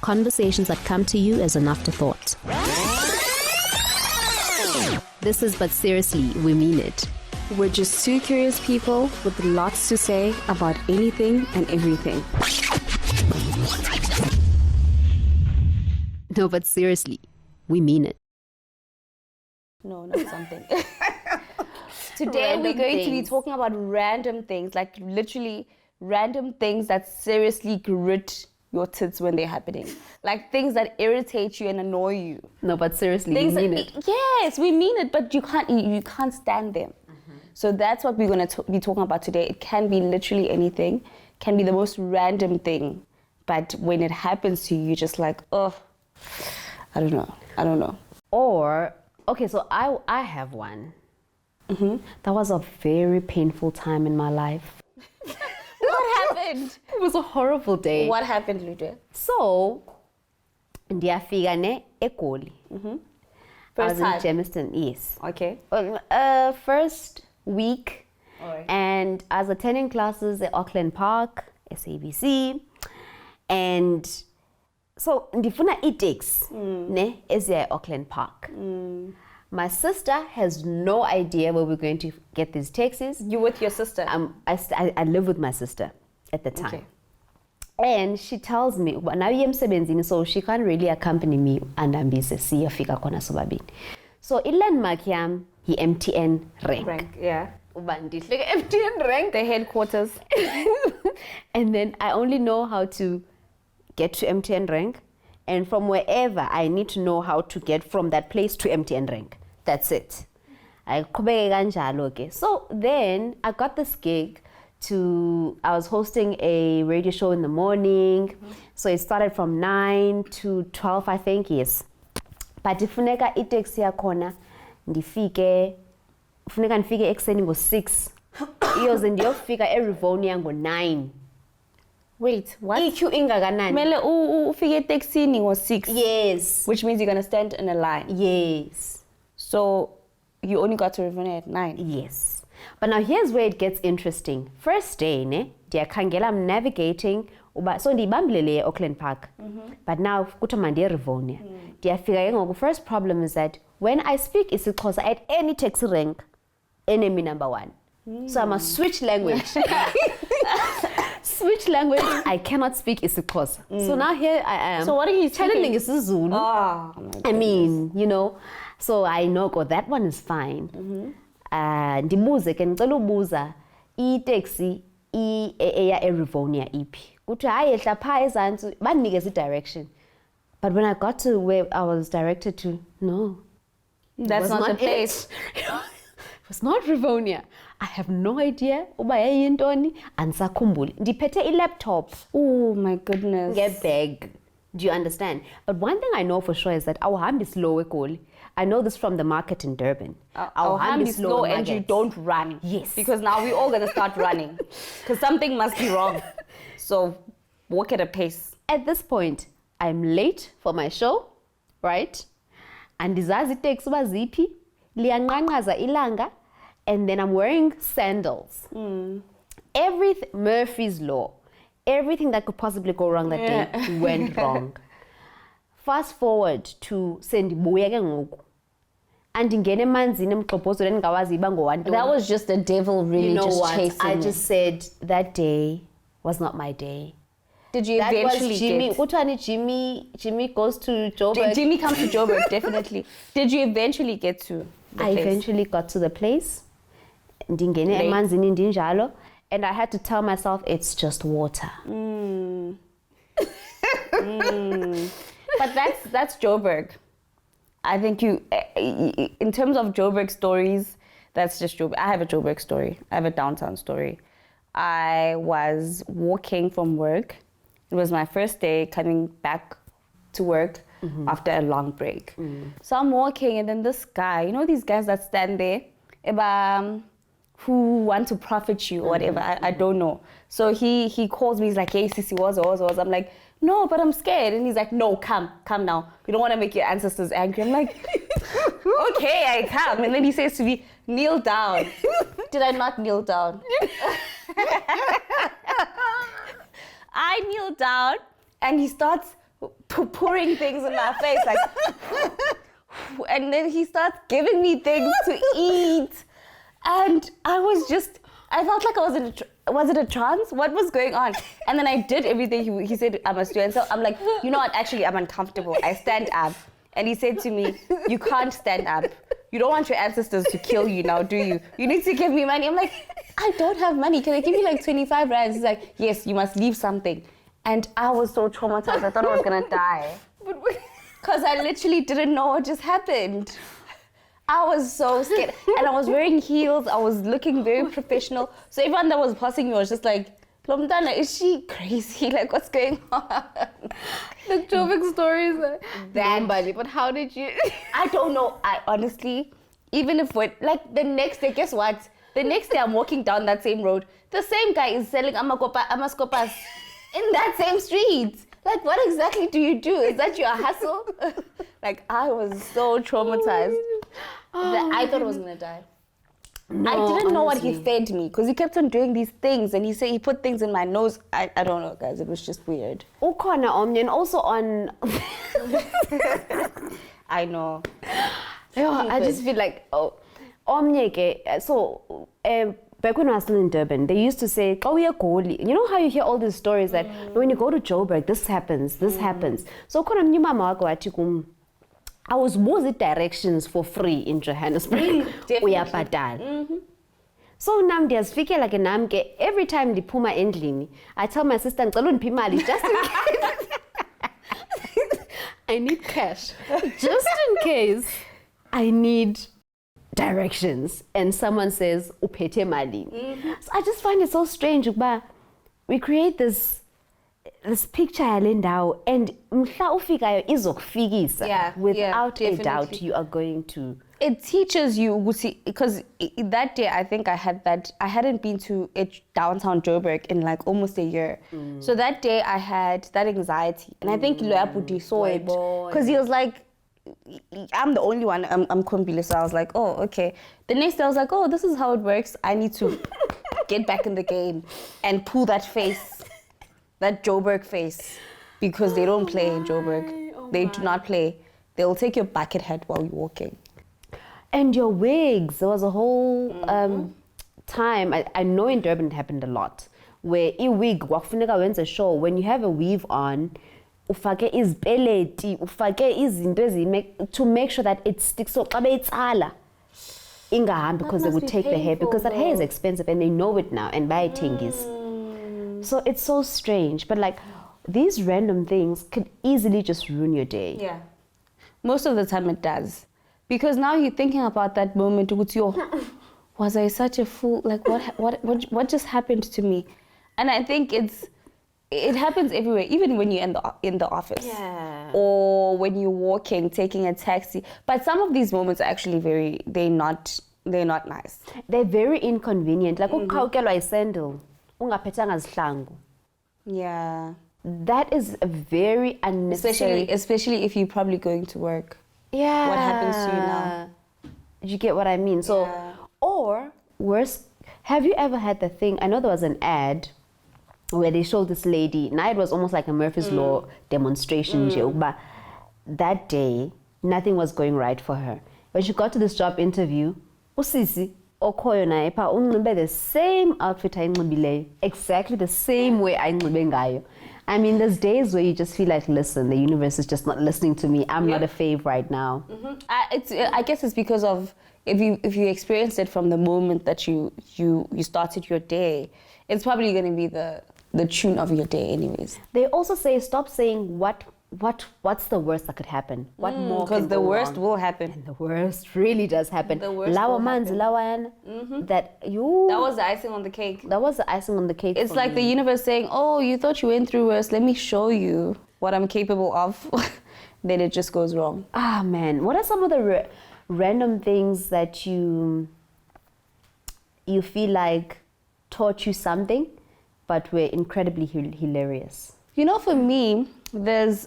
conversations that come to you as an afterthought. This is But Seriously, We Mean It. We're just two curious people with lots to say about anything and everything. No, but seriously, we mean it. No, not something. Today we're going to be talking about random things, like literally random things that seriously grit your tits when they're happening. Like things that irritate you and annoy you. No, but seriously, we mean it. Yes, we mean it, but you can't stand them. So that's what we're going to be talking about today. It can be literally anything, can be the most random thing. But when it happens to you, you're just like, oh, I don't know. Or, okay, so I have one. That was a very painful time in my life. What happened? It was a horrible day. What happened, Lude? So, ndiyafika ne eGoli. First I was time? in Germiston, yes. Okay. First week, Alright. and I was attending classes at Auckland Park, SABC, and so ndifuna itaxi ne eziya Auckland Park. My sister has no idea where we're going to get these taxis. You with your sister? I live with my sister at the time. Okay. And she tells me, now you're emsebenzini, so she can't really accompany me and ambise siyafika khona sobabili. So ilandmark yam yi-MTN rank. Yeah. Uba ndihlike MTN rank. The headquarters. And then I only know how to get to MTN rank. And from wherever, I need to know how to get from that place to MTN rank. That's it. So then I got this gig I was hosting a radio show in the morning. So it started from 9 to 12, I think, yes. But ifuneka itaxi yakhona ndifike ekseni ngo-6. Iyoze ndiyofika eRivonia ngo-9. Wait, what? EQ ingakanani? Mele ufike eTexini ngo-6. Yes. Which means you're going to stand in a line. Yes. So you only got to Rivonia at 9. Yes. But now here's where it gets interesting. First day, ndiyakhangela, I'm navigating, so ndiyibambile Auckland Park. But now kuthiwa ndiye Rivonia. Ndiyafika ke ngoku. First problem is that when I speak isiXhosa at any taxi rank, enemy number 1. So I must switch language. I cannot speak isiXhosa. So now here I am. So what are you channeling isiZulu? Oh, I mean, so I know, that one is fine. Ndibuze ke ngicela ubuza itaxi eya eRivonia iphi. Kuthi hayi ehla pha ezantsi banikeza direction. But when I got to where I was directed to, no. That's not the place. It was not Rivonia. I have no idea uba yayintoni, andisakhumbuli. Ndiphethe i-laptop. Oh my goodness. Get bag. Do you understand? But one thing I know for sure is that awuhambi slow eGoli. I know this from the market in Durban. Awuhambi slow and you don't run. Yes. Because now we're all going to start running. Because something must be wrong. So walk at a pace. At this point, I'm late for my show, right? And ndizazi iteksi uba ziphi, liyanqanqaza ilanga, and then I'm wearing sandals. Everything, Murphy's Law. Everything that could possibly go wrong that day went wrong. Fast forward to sendibuya ke ngoku. Andingena emanzini emgxobhozweni endingawazi iba ngowantoni. That was just the devil really chasing I you. just said that day was not my day. Did you eventually get... Kuthiwani Jimmy goes to Joburg. Jimmy comes to Joburg, definitely. Did you eventually get to the place? Eventually got to the place. Ndingene emanzini ndinjalo. And I had to tell myself it's just water. But that's Joburg. I think in terms of Joburg stories, that's just Joburg. I have a Joburg story. I have a downtown story. I was walking from work. It was my first day coming back to work after a long break. So I'm walking, and then this guy, these guys that stand there, who want to profit you or whatever, I don't know. So he calls me, he's like, hey, Sisi, was. I'm like, no, but I'm scared. And he's like, no, come now. We don't want to make your ancestors angry. I'm like, okay, I come. And then he says to me, kneel down. Did I not kneel down? I kneel down, and he starts pouring things in my face, like, and then he starts giving me things to eat, and I felt like I was it a trance? What was going on? And then I did everything he said I must do, and so I'm like, you know what? Actually, I'm uncomfortable. I stand up, and he said to me, "You can't stand up. You don't want your ancestors to kill you now, do you? You need to give me money." I'm like, I don't have money. Can I give you like 25 rands? He's like, yes, you must leave something. And I was so traumatized. I thought I was gonna die. Because I literally didn't know what just happened. I was so scared. And I was wearing heels. I was looking very professional. So everyone that was passing me was just like, Plomdana, is she crazy? Like, what's going on? The Joburg stories are that buddy, but how did you? I don't know. I honestly, even if we're, like, the next day, guess what? The next day I'm walking down that same road. The same guy is selling amaskopas in that same street. Like, what exactly do you do? Is that your hustle? Like, I was so traumatized that I thought I was gonna die. No, I didn't know what he honestly. fed me because he kept on doing these things, and he said he put things in my nose. I don't know, guys. It was just weird. Ukhona omnye, and also on. I know. Yo, I just feel like omnye ke. So back when I was still in Durban, they used to say, "Oh, we are Goli." You know how you hear all these stories that when you go to Joburg, this happens, this happens. So ukhona mnye umama wake wathi kum, I was the directions for free in Johannesburg. Uyabhadala. So now ndiyazfikela ke nami ke every time ndiphuma endlini, I tell my sister ngicela undiphe imali just in case. I need cash. Just in case I need directions and someone says uphethe mali. So I just find it so strange ukuba we create this picture yale ndawo and mhla ufikayo izokufikisa without a doubt definitely. you are going to. It teaches you, because that day I think I hadn't been to downtown Joburg in like almost a year. So that day I had that anxiety, and I think Loyapudi saw it because he was like, I'm the only one, I'm Kumbile, so I was like, oh, okay. The next day I was like, oh, this is how it works. I need to get back in the game and pull that face, that Joburg face, because they don't play in Joburg. They do not play. They'll take your bucket hat while you're walking. And your wigs, there was a whole time, I know in Durban it happened a lot, where wig wakufuneka wenze show, when you have a weave on, ufake izipeleti, ufake izinto to make sure that it sticks. So xa beyitsala ingahambi, because they would take the hair, because that hair is expensive and they know it now and buy tingis. So it's so strange, but like these random things could easily just ruin your day. Yeah. Most of the time it does. Because now you're thinking about that moment, was I such a fool? Like, what just happened to me? And I think it happens everywhere, even when you're in the office. Yeah. Or when you're walking, taking a taxi. But some of these moments are actually they're not nice. They're very inconvenient. Like uqhawukelwa isandal, ungaphethanga zihlangu. Yeah. That is a very unnecessary. Especially if you're probably going to work. Yeah. What happens to you now? You get what I mean? So, Yeah. or worse, have you ever had the thing? I know there was an ad where they showed this lady. Now it was almost like a Murphy's Law demonstration. But that day, nothing was going right for her. When she got to this job interview, usisi okhoyo naye pha unxibe the same outfit ayinxibileyo, exactly the same way ayinxibe ngayo. I mean, there's days where you just feel like, listen, the universe is just not listening to me. I'm not a fave right now. I guess it's because of if you experienced it from the moment that you started your day, it's probably going to be the tune of your day, anyways. They also say stop saying what's the worst that could happen. What more? Because the worst will happen. And the worst really does happen. The worst Lawa will manzi, happen. lawan. That was the icing on the cake. That was the icing on the cake. It's for like the me. universe saying, oh, you thought you went through worse. Let me show you what I'm capable of. Then it just goes wrong. Ah, man. What are some of the random things that you feel like taught you something, but were incredibly hilarious? You know, for me, there's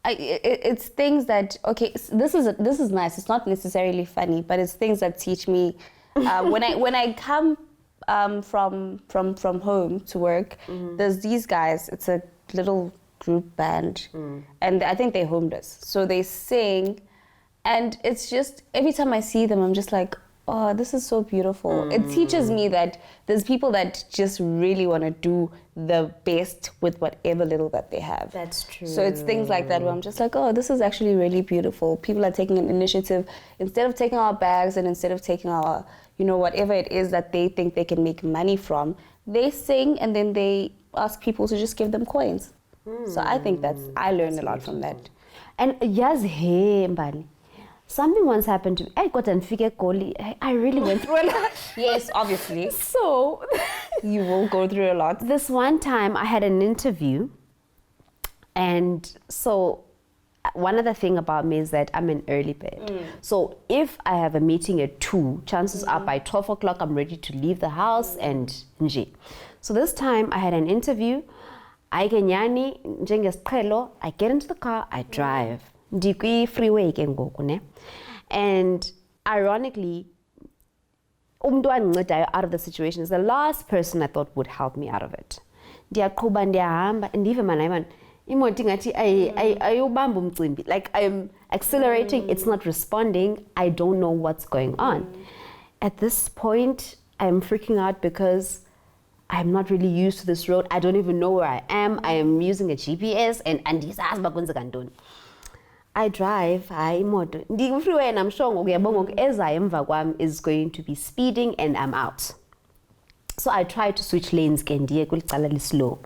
it's things that, okay, this is nice. It's not necessarily funny, but it's things that teach me when I come from home to work. There's these guys. It's a little group band, and I think they're homeless. So they sing, and it's just every time I see them, I'm just like, oh, this is so beautiful. It teaches me that there's people that just really want to do the best with whatever little that they have. That's true. So it's things like that where I'm just like, oh, this is actually really beautiful. People are taking an initiative. Instead of taking our bags and instead of taking our, whatever it is that they think they can make money from, they sing and then they ask people to just give them coins. So I think I learned a lot from that. And yes, hey, Mbali. Something once happened to me. I got an figure Goli. I really went through a lot. Yes, obviously. So, you will go through a lot. This one time I had an interview. And so, one other thing about me is that I'm an early bird. So, if I have a meeting at 2, chances are by 12 o'clock I'm ready to leave the house and nje. So, this time I had an interview. I get into the car, I drive. Ndikwi freeway ke ngoku ne, and ironically umuntu wandinceda out of the situation is the last person I thought would help me out of it. Ndiyaqhuba ndiyahamba ndive mana imoto ingathi ayubamba umcimbi, like I'm accelerating, it's not responding, I don't know what's going on. At this point I'm freaking out because I'm not really used to this road. I don't even know where I am using a GPS and andizazi bakwenzeka ntoni. I drive, imoto freeway, and I'm sure as I am kwam is going to be speeding and I'm out. So I try to switch lanes ke ndiye kulicala lislow.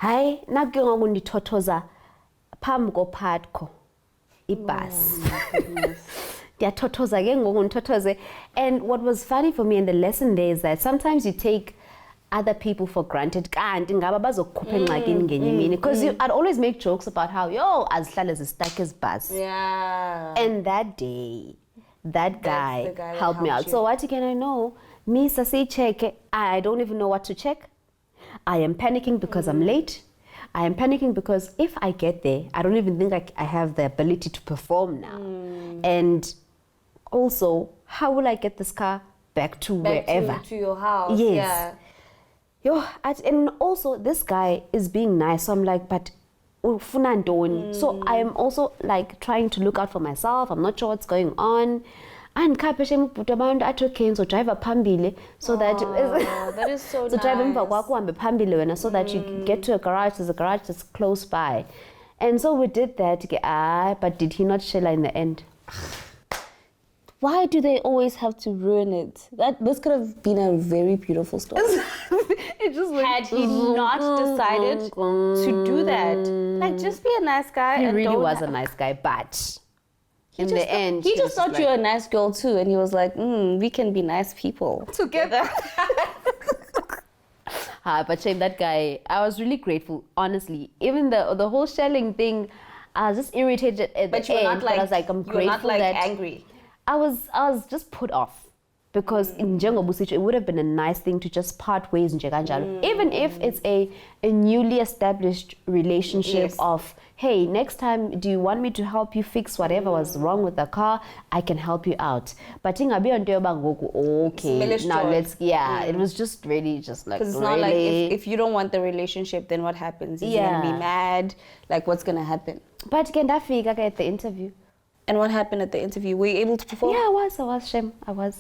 Hayi nakuke ngoku ndithothoza phambi kophatko ibus. Ndiyatothoza ke ngoku ndithothoze. And what was funny for me in the lesson there is that sometimes you take other people for granted, kanti ngaba bazokukhupha engxakini ngenye imini, because I'd always make jokes about how azihlale zistuck as bus. Yeah. And that day that guy the guy that helped me out. helped you. So what can I know? Me sasi check, I don't even know what to check. I am panicking because I'm late. I am panicking because if I get there, I don't even think I have the ability to perform now. And also, how will I get this car back to wherever? To your house. Yes. Yeah. And also this guy is being nice, so I'm like, but ufuna ntoni? So I am also like trying to look out for myself. I'm not sure what's going on. And kapeshe mubhuti abantu athi okay ngizodrive phambili so that that is so so drive emva nice. kwakho uhambe phambili wena so that you get to a garage. There's a garage that's close by. And so we did that. But did he not shell in the end? Why do they always have to ruin it? This could have been a very beautiful story. It just Had he not decided to do that. Like, just be a nice guy. He and really don't was a nice guy, but in just the end, he just was thought like, you were a nice girl too, and he was like, we can be nice people together. But shame that guy. I was really grateful, honestly. Even the whole shelling thing, I was just irritated at But the you were end. not like, but I was like, I'm you were not grateful like that angry. I was just put off. Because in Jengobusicho, it would have been a nice thing to just part ways in Jeganjalo. Even if it's a newly established relationship Yes. of, hey, next time, do you want me to help you fix whatever was wrong with the car? I can help you out. But okay, now let's, it was just really just like, Because it's really? not like if you don't want the relationship, then what happens? Is you're going to be mad? Like, what's going to happen? But Kendafi at the interview. And what happened at the interview? Were you able to perform? Yeah, I was, Shem. I was.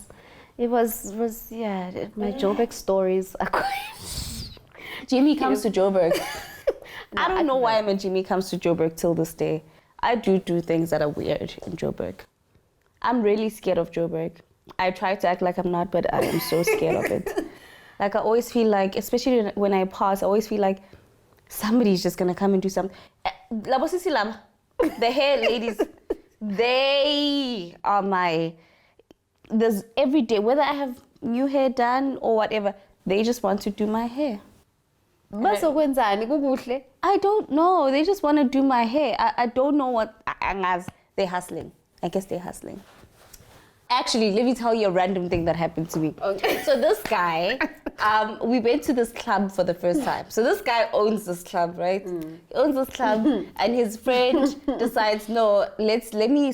It was my Joburg stories are quite... Jimmy comes to Joburg. I don't know why I I'm a Jimmy comes to Joburg till this day. I do things that are weird in Joburg. I'm really scared of Joburg. I try to act like I'm not, but I am so scared of it. Like, I always feel like, especially when I pass, I always feel like somebody's just gonna come and do something. The hair ladies, they are my... There's every day, whether I have new hair done or whatever, they just want to do my hair. I don't know. They just want to do my hair. I don't know what. They're hustling. I guess they're hustling. Actually, let me tell you a random thing that happened to me. Okay. So this guy, we went to this club for the first time. So this guy owns this club, right? He owns this club, and his friend decides, no, let me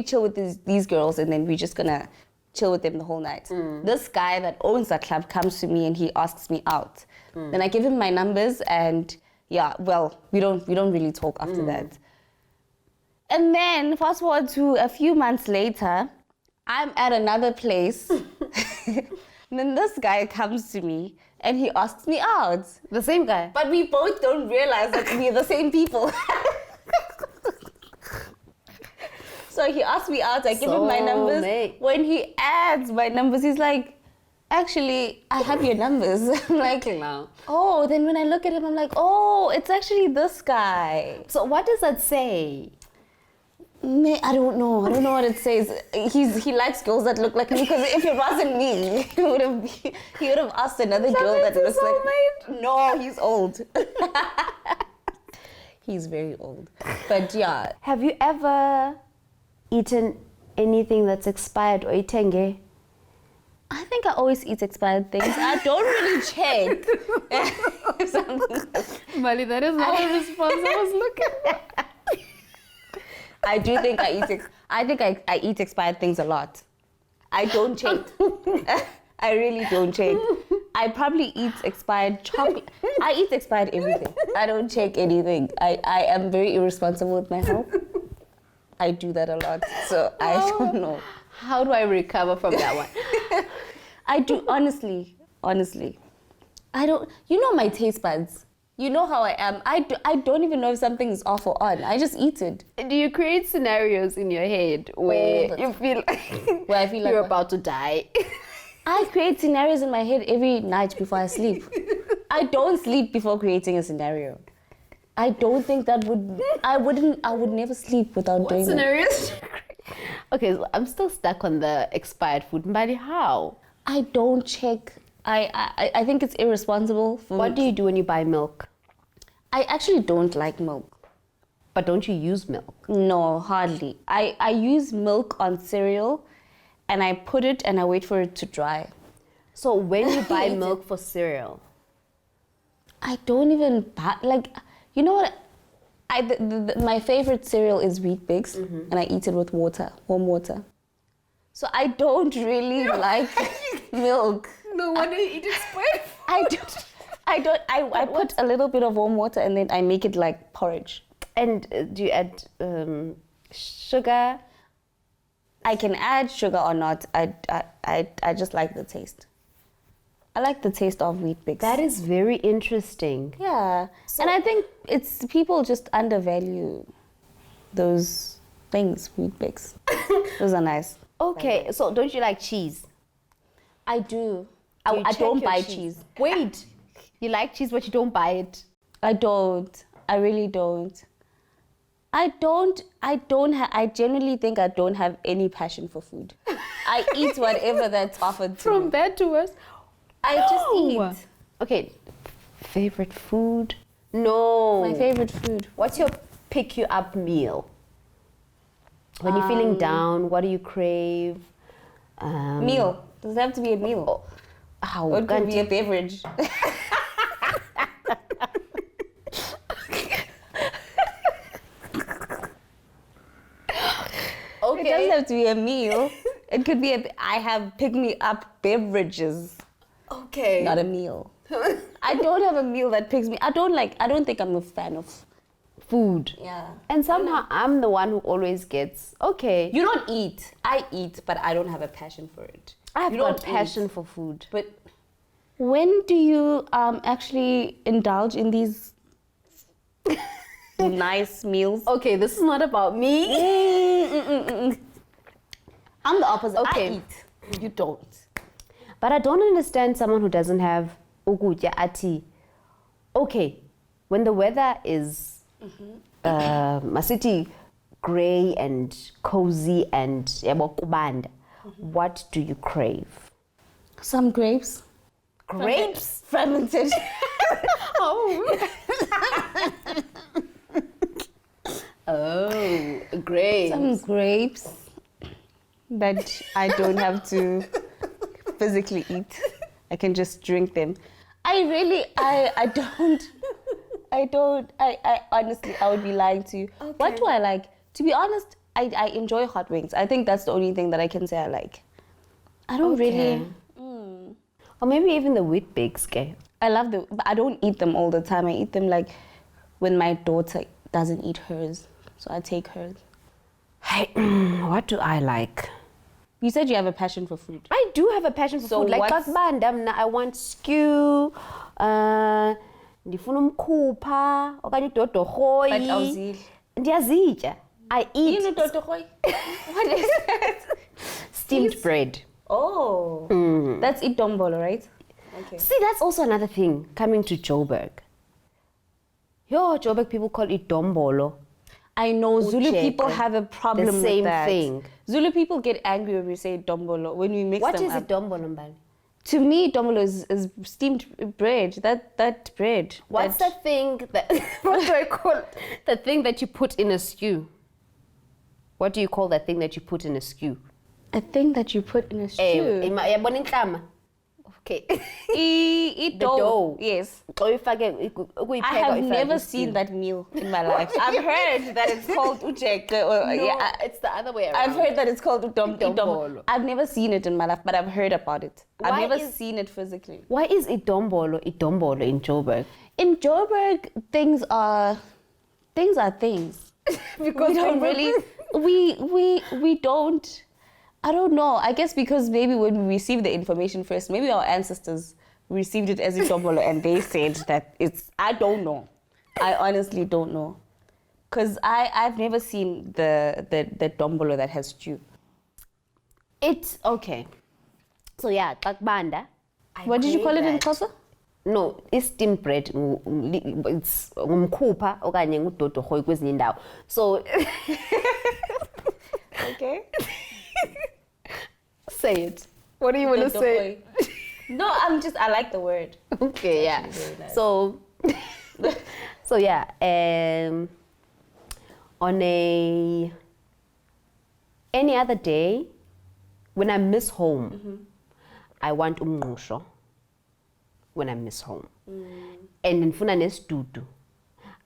chill with these girls, and then we're just gonna chill with them the whole night. This guy that owns that club comes to me and he asks me out. Then I give him my numbers, and Yeah, well, we don't really talk after that. And then fast forward to a few months later, I'm at another place. And then this guy comes to me and he asks me out. The same guy. But we both don't realize that we're the same people. So he asked me out, I give him my numbers. Soulmate. When he adds my numbers, he's like, actually, I have your numbers. I'm like, oh, then when I look at him, I'm like, oh, it's actually this guy. So what does that say? I don't know. I don't know what it says. He likes girls that look like me, because if it wasn't me, he would have asked another girl that looks like. No, he's old. He's very old. But yeah. Have you ever eaten anything that's expired or itenge? I think I always eat expired things. I don't really check. Mali, that is not a response I was looking for. I do think I eat expired things a lot. I don't check. I really don't check. I probably eat expired chocolate. I eat expired everything. I don't check anything. I am very irresponsible with my health. I do that a lot. So I don't know. How do I recover from that one? I do, honestly. I don't, you know my taste buds. You know how I am. I don't even know if something is off or on. I just eat it. Do you create scenarios in your head where you feel Where I feel like you're what? about to die? I create scenarios in my head every night before I sleep. I don't sleep before creating a scenario. I don't think that I would never sleep without doing that. Scenarios? Okay, so I'm still stuck on the expired food. But how? I don't check. I think it's irresponsible for What do you do when you buy milk? I actually don't like milk. But don't you use milk? No, hardly. I use milk on cereal and I put it and I wait for it to dry. So when you buy milk for cereal? I don't even buy, like, you know what? My favorite cereal is Wheat Bix, and I eat it with water, warm water. So I don't really like milk. No wonder you eat expired food. I put a little bit of warm water and then I make it like porridge. And do you add sugar? I can add sugar or not. I just like the taste. I like the taste of Wheat Bix. That is very interesting. Yeah. And I think it's people just undervalue those things, Wheat Bix. Those are nice. Okay, so don't you like cheese? I do. You I check don't your buy cheese. Wait, you like cheese but you don't buy it? I don't. I really don't. I genuinely think I don't have any passion for food. I eat whatever that's offered to me. From bad to worse? I just No. eat. Okay, favorite food? No. My favorite food. What's your pick you up meal? When you're feeling down, what do you crave? Meal. Does it have to be a meal? How Or it could be a beverage. It doesn't have to be a meal. It could be I have pick-me-up beverages. Okay. Not a meal. I don't have a meal that picks me. I don't think I'm a fan of food. Yeah. And somehow I'm the one who always gets, okay. You don't eat. I eat, but I don't have a passion for it. I have You got don't passion eat. for food. But when do you actually indulge in these nice meals? Okay, this is not about me. I'm the opposite. Okay. I eat. You don't. But I don't understand someone who doesn't have ukutya ati. Okay, when the weather is masiti gray and cozy and yabo kubanda, what do you crave? Some grapes. Grapes? Fermented. Oh, grapes. Some grapes that I don't have to physically eat. I can just drink them. I honestly, I would be lying to you. Okay. What do I like? To be honest, I enjoy hot wings. I think that's the only thing that I can say I like. I don't really. Or maybe even the Wheat Bix, okay? I love them, but I don't eat them all the time. I eat them like when my daughter doesn't eat hers. So I take hers. Hey, what do I like? You said you have a passion for food. I do have a passion for So food. Like what's- kakubanda mna, I want stew, ndifuna umkhupha, okanye udodorhoyi. But awuzidli. Ndiyazitya. I eat What is that? steamed bread. Oh, that's itombolo, right? Okay. See, that's also another thing coming to Joburg. Yo, Joburg people call it dombolo. I know Zulu Ucheke. people have a problem The same with that. thing. Zulu people get angry when we say dombolo, when we mix What them is up. it, dombolo, Mbali? To me, dombolo is steamed bread. That bread. What's that thing that, what do I call it? The thing that you put in a stew. What do you call that thing that you put in a stew? A thing that you put in a stew. Yabona inhlama? Okay. The dough. Yes. Xa uyifake, I ukuyipheka, have uyifake never kwi-stew. seen that meal in my life. I've heard that it's called ucheke. Or, No, yeah, it's the other way around. I've heard that it's called Dombolo. dombolo. I've never seen it in my life, but I've heard about it. I've Why never is- seen it physically. Why is idombolo in Joburg? In Joburg, things are things. Because we don't really we don't. I don't know. I guess because maybe when we received the information first, maybe our ancestors received it as itombolo and they said that it's. I don't know. I honestly don't know, cause I've never seen the dombolo that has stew. It's okay. So yeah, kakbanda. What did you call it in Xhosa? No, it's steamed bread. It's ngumkhupha okanye ngudodorhoyi kwezinye indawo. So Okay. say it. What do you want to say? No, I like the word. Okay, yeah. very nice. So so yeah, on any other day when I miss home, I want umngqusho when I miss home. And ndifuna nesidudu.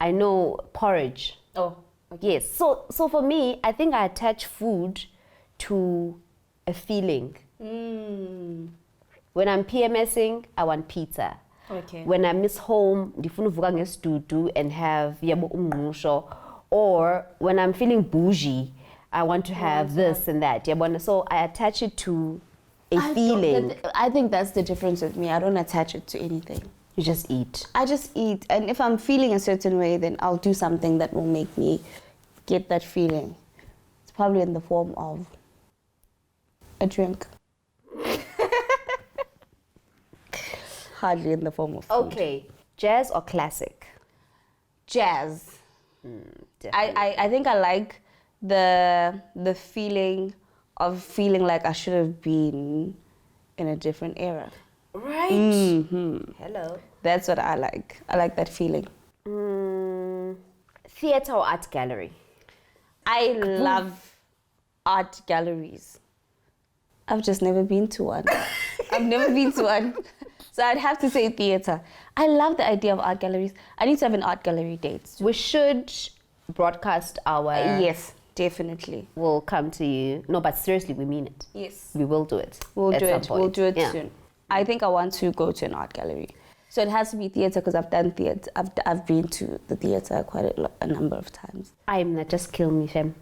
I know porridge. Oh. Yes. So for me, I think I attach food to a feeling. When I'm PMSing, I want pizza. Okay. When I miss home, ndifuna uvuka ngesidudu and have yabo umngqusho. Or when I'm feeling bougie, I want to have this and that. Yabona. So I attach it to a feeling. I think that's the difference with me. I don't attach it to anything. You just eat. I just eat, and if I'm feeling a certain way, then I'll do something that will make me get that feeling. It's probably in the form of a drink. Hardly in the form of food. Okay, jazz or classic? Jazz. Definitely. I think I like the feeling of feeling like I should have been in a different era. Right. Hello. That's what I like. I like that feeling. Theater or art gallery? I love art galleries. I've just never been to one. I've never been to one. So I'd have to say theater. I love the idea of art galleries. I need to have an art gallery date. We should broadcast our. Yes, definitely. We'll come to you. No, but seriously, we mean it. Yes. We will do it. We'll at do some it. We'll point. do it Yeah. soon. I think I want to go to an art gallery. So it has to be theater because I've done theater. I've been to the theater quite a number of times. I'm not just kill me, fam.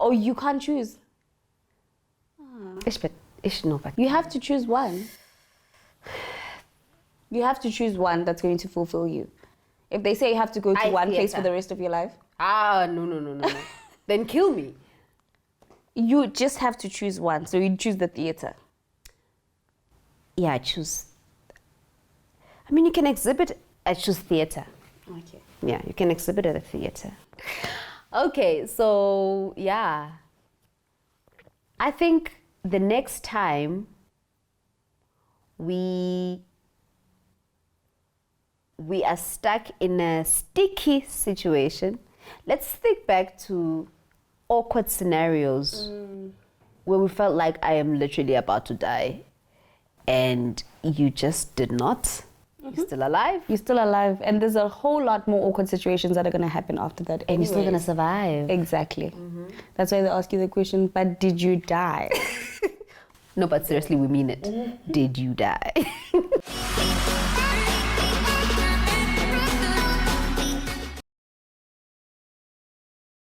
Oh, you can't choose. No, but You have to choose one. You have to choose one that's going to fulfill you. If they say you have to go to one place for the rest of your life, no. Then kill me. you just have to choose one. So you choose the theater. Yeah, I choose. I mean, you can exhibit. I choose theater. Okay. Yeah, you can exhibit at a theater. Okay, so yeah. I think the next time we are stuck in a sticky situation, let's think back to awkward scenarios where we felt like I am literally about to die and you just did not. You're still alive. You're still alive, and there's a whole lot more awkward situations that are going to happen after that. And you're still going to anyways. survive. Exactly. That's why they ask you the question, but did you die? No, but seriously, we mean it. Did you die?